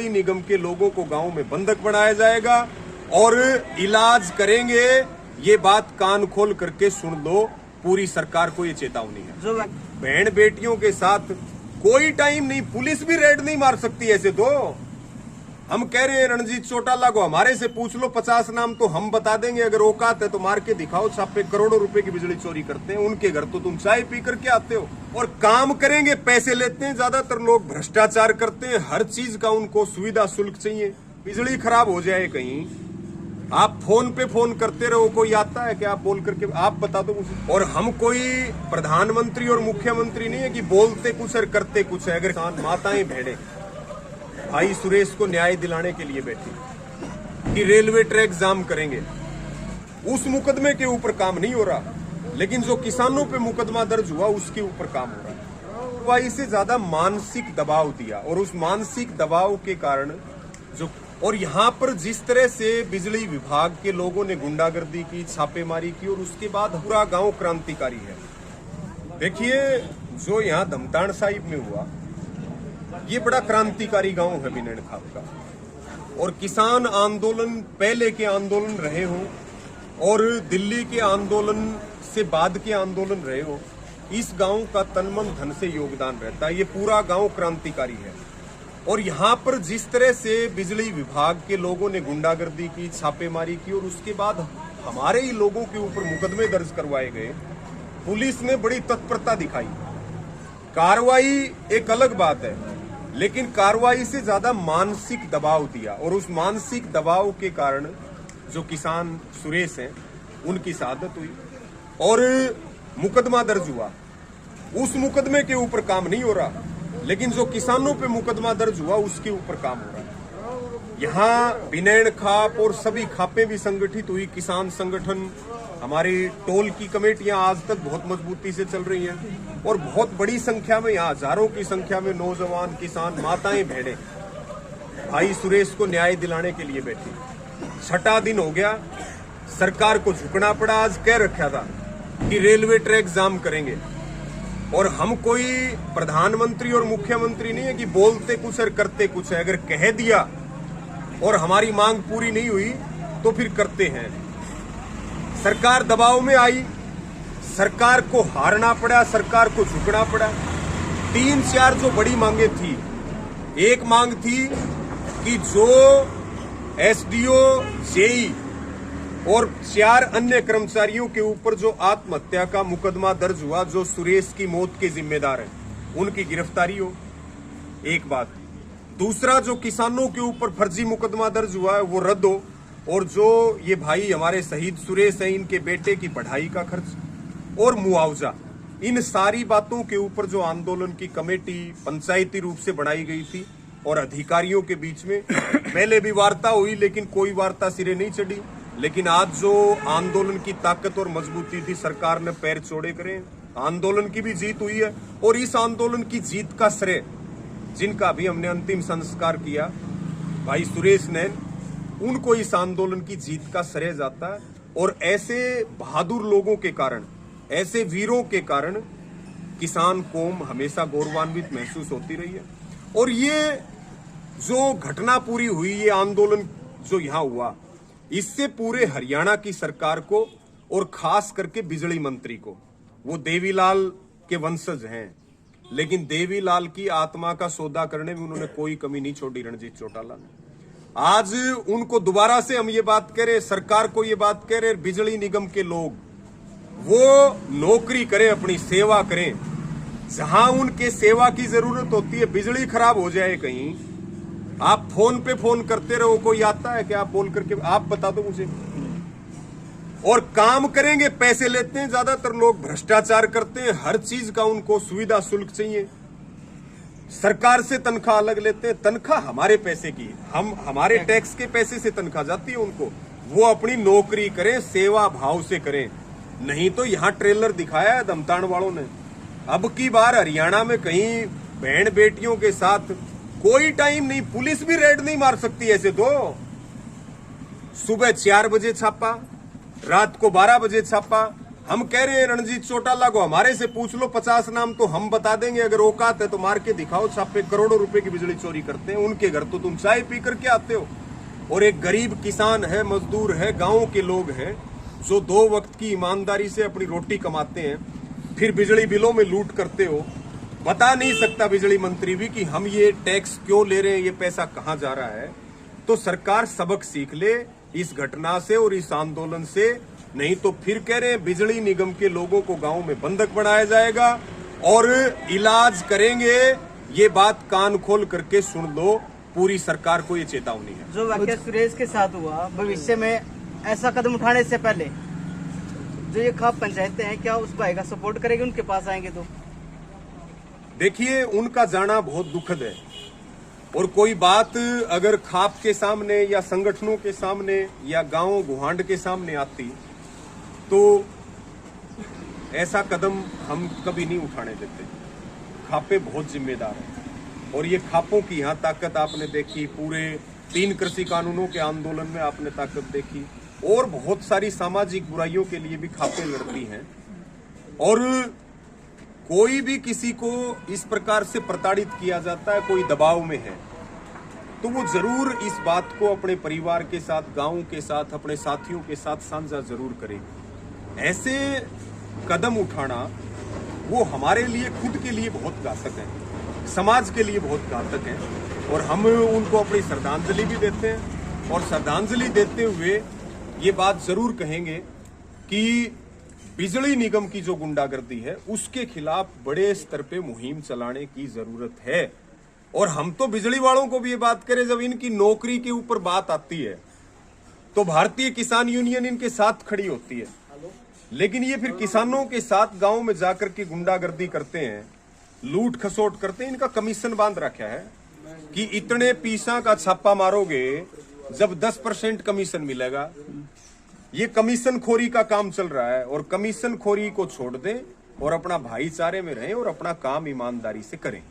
बिजली निगम के लोगों को गांव में बंधक बनाया जाएगा और इलाज करेंगे। ये बात कान खोल करके सुन लो, पूरी सरकार को ये चेतावनी है। बहन बेटियों के साथ कोई टाइम नहीं, पुलिस भी रेड नहीं मार सकती ऐसे तो। हम कह रहे हैं रणजीत चौटाला को हमारे से पूछ लो, 50 नाम तो हम बता देंगे। अगर औकात है तो मार के दिखाओ। छापे करोड़ों रुपए की बिजली चोरी करते हैं, उनके घर तो तुम चाय पी करके आते हो और काम करेंगे, पैसे लेते हैं। ज्यादातर लोग भ्रष्टाचार करते हैं, हर चीज का उनको सुविधा शुल्क चाहिए। बिजली खराब हो जाए कहीं, आप फोन पे फोन करते रहो, कोई आता है क्या? आप बोल करके आप बता दो मुझे। और हम कोई प्रधानमंत्री और मुख्यमंत्री नहीं है कि बोलते कुछ और करते कुछ है। अगर माताएं भेड़े भाई सुरेश को न्याय दिलाने के लिए बैठी कि रेलवे ट्रैक जाम करेंगे, उस मुकदमे के ऊपर काम नहीं हो रहा, लेकिन जो किसानों पे मुकदमा दर्ज हुआ उसके ऊपर काम हो रहा है। वह इससे ज्यादा मानसिक दबाव दिया और उस मानसिक दबाव के कारण जो, और यहाँ पर जिस तरह से बिजली विभाग के लोगों ने गुंडागर्दी की, छापेमारी की और उसके बाद पूरा गांव क्रांतिकारी है। देखिए जो यहाँ धमतान साहिब में हुआ, ये बड़ा क्रांतिकारी गांव है बिनेड़ खाप का। और किसान आंदोलन पहले के आंदोलन रहे हो और दिल्ली के आंदोलन से बाद के आंदोलन रहे हो, इस गांव का तन मन धन से योगदान रहता है। ये पूरा गांव क्रांतिकारी है। और यहाँ पर जिस तरह से बिजली विभाग के लोगों ने गुंडागर्दी की, छापेमारी की और उसके बाद हमारे ही लोगों के ऊपर मुकदमे दर्ज करवाए गए, पुलिस ने बड़ी तत्परता दिखाई। कार्रवाई एक अलग बात है, लेकिन कार्रवाई से ज्यादा मानसिक दबाव दिया और उस मानसिक दबाव के कारण जो किसान सुरेश हैं उनकी शहादत हुई और मुकदमा दर्ज हुआ। उस मुकदमे के ऊपर काम नहीं हो रहा, लेकिन जो किसानों पे मुकदमा दर्ज हुआ उसके ऊपर काम हो रहा है। यहाँ बिनेड़ खाप और सभी खापें भी संगठित हुई। किसान संगठन, हमारी टोल की कमेटियां आज तक बहुत मजबूती से चल रही हैं और बहुत बड़ी संख्या में, यहाँ हजारों की संख्या में नौजवान, किसान, माताएं भेड़े भाई सुरेश को न्याय दिलाने के लिए बैठी। 6ठा दिन हो गया, सरकार को झुकना पड़ा। आज कह रखा था कि रेलवे ट्रैक जाम करेंगे और हम कोई प्रधानमंत्री और मुख्यमंत्री नहीं है कि बोलते कुछ और करते कुछ है। अगर कह दिया और हमारी मांग पूरी नहीं हुई तो फिर करते हैं। सरकार दबाव में आई, सरकार को हारना पड़ा, सरकार को झुकना पड़ा। 3-4 जो बड़ी मांगे थी, एक मांग थी कि जो एसडीओ, जेई और 4 अन्य कर्मचारियों के ऊपर जो आत्महत्या का मुकदमा दर्ज हुआ, जो सुरेश की मौत के जिम्मेदार हैं, उनकी गिरफ्तारी हो। एक बात। दूसरा, जो किसानों के ऊपर फर्जी मुकदमा दर्ज हुआ है वो रद्द हो और जो ये भाई हमारे शहीद सुरेश हैं, इनके बेटे की पढ़ाई का खर्च और मुआवजा, इन सारी बातों के ऊपर जो आंदोलन की कमेटी पंचायती रूप से बनाई गई थी और अधिकारियों के बीच में पहले भी वार्ता हुई, लेकिन कोई वार्ता सिरे नहीं चढ़ी। लेकिन आज जो आंदोलन की ताकत और मजबूती थी, सरकार ने पैर चौड़े करे, आंदोलन की भी जीत हुई है। और इस आंदोलन की जीत का श्रेय जिनका भी हमने अंतिम संस्कार किया, भाई सुरेश नैन, उनको इस आंदोलन की जीत का श्रेय जाता है। और ऐसे बहादुर लोगों के कारण, ऐसे वीरों के कारण किसान कौम हमेशा गौरवान्वित महसूस होती रही है। और ये जो घटना पूरी हुई, ये आंदोलन जो यहाँ हुआ, इससे पूरे हरियाणा की सरकार को और खास करके बिजली मंत्री को, वो देवीलाल के वंशज हैं, लेकिन देवीलाल की आत्मा का सौदा करने में उन्होंने कोई कमी नहीं छोड़ी रणजीत चौटाला ने। आज उनको दोबारा से हम ये बात कह रहे, सरकार को ये बात कह रहे, बिजली निगम के लोग वो नौकरी करें, अपनी सेवा करें। जहां उनके सेवा की जरूरत होती है, बिजली खराब हो जाए कहीं, आप फोन पे फोन करते रहो, कोई आता है क्या? आप बोल करके आप बता दो मुझे। और काम करेंगे, पैसे लेते हैं। ज्यादातर लोग भ्रष्टाचार करते हैं, हर चीज का उनको सुविधा शुल्क चाहिए। सरकार से तनख्वाह अलग लेते हैं, तनख्वाह हमारे पैसे की, हम हमारे टैक्स के पैसे से तनख्वाह जाती है उनको। वो अपनी नौकरी करें, सेवा भाव से करें। नहीं तो यहाँ ट्रेलर दिखाया है धमतान वालों ने। अब की बार हरियाणा में कहीं बहन बेटियों के साथ कोई टाइम नहीं, पुलिस भी रेड नहीं मार सकती ऐसे तो। सुबह 4 बजे छापा, रात को 12 बजे छापा, हम कह रहे हैं रणजीत चौटाला को हमारे से पूछ लो, 50 नाम तो हम बता देंगे, अगर औकात है तो मार के दिखाओ। छापे करोड़ों रुपए की बिजली चोरी करते हैं, उनके घर तो तुम चाय पी करके आते हो। और एक गरीब किसान है, मजदूर है, गांव के लोग हैं जो 2 वक्त की ईमानदारी से अपनी रोटी कमाते हैं, फिर बिजली बिलों में लूट करते हो। बता नहीं सकता बिजली मंत्री भी कि हम ये टैक्स क्यों ले रहे हैं, ये पैसा कहां जा रहा है। तो सरकार सबक सीख ले इस घटना से और इस आंदोलन से, नहीं तो फिर कह रहे हैं बिजली निगम के लोगों को गांव में बंधक बनाया जाएगा और इलाज करेंगे। ये बात कान खोल करके सुन लो, पूरी सरकार को ये चेतावनी है। जो वाकया सुरेश के साथ हुआ, भविष्य में ऐसा कदम उठाने से पहले जो ये खाप पंचायतें हैं, क्या उस भाई का सपोर्ट करेगी उनके पास आएंगे तो? देखिए, उनका जाना बहुत दुखद है और कोई बात अगर खाप के सामने या संगठनों के सामने या गांव गुहांड के सामने आती तो ऐसा कदम हम कभी नहीं उठाने देते। खापे बहुत जिम्मेदार है और ये खापों की यहाँ ताकत आपने देखी, पूरे 3 कृषि कानूनों के आंदोलन में आपने ताकत देखी और बहुत सारी सामाजिक बुराइयों के लिए भी खापे लड़ती हैं। और कोई भी किसी को इस प्रकार से प्रताड़ित किया जाता है, कोई दबाव में है, तो वो जरूर इस बात को अपने परिवार के साथ, गांव के साथ, अपने साथियों के साथ साझा जरूर करेगी। ऐसे कदम उठाना वो हमारे लिए, खुद के लिए बहुत घातक है, समाज के लिए बहुत घातक है और हम उनको अपनी श्रद्धांजलि भी देते हैं। और श्रद्धांजलि देते हुए ये बात जरूर कहेंगे कि बिजली निगम की जो गुंडागर्दी है उसके खिलाफ बड़े स्तर पे मुहिम चलाने की जरूरत है। और हम तो बिजली वालों को भी ये बात करें, जब इनकी नौकरी के ऊपर बात आती है तो भारतीय किसान यूनियन इनके साथ खड़ी होती है, लेकिन ये फिर किसानों के साथ गांव में जाकर के गुंडागर्दी करते हैं, लूट खसोट करते हैं। इनका कमीशन बांध रखा है कि इतने पीसा का छापा मारोगे जब 10% कमीशन मिलेगा। ये कमीशन खोरी का काम चल रहा है और कमीशन खोरी को छोड़ दें और अपना भाईचारे में रहें और अपना काम ईमानदारी से करें।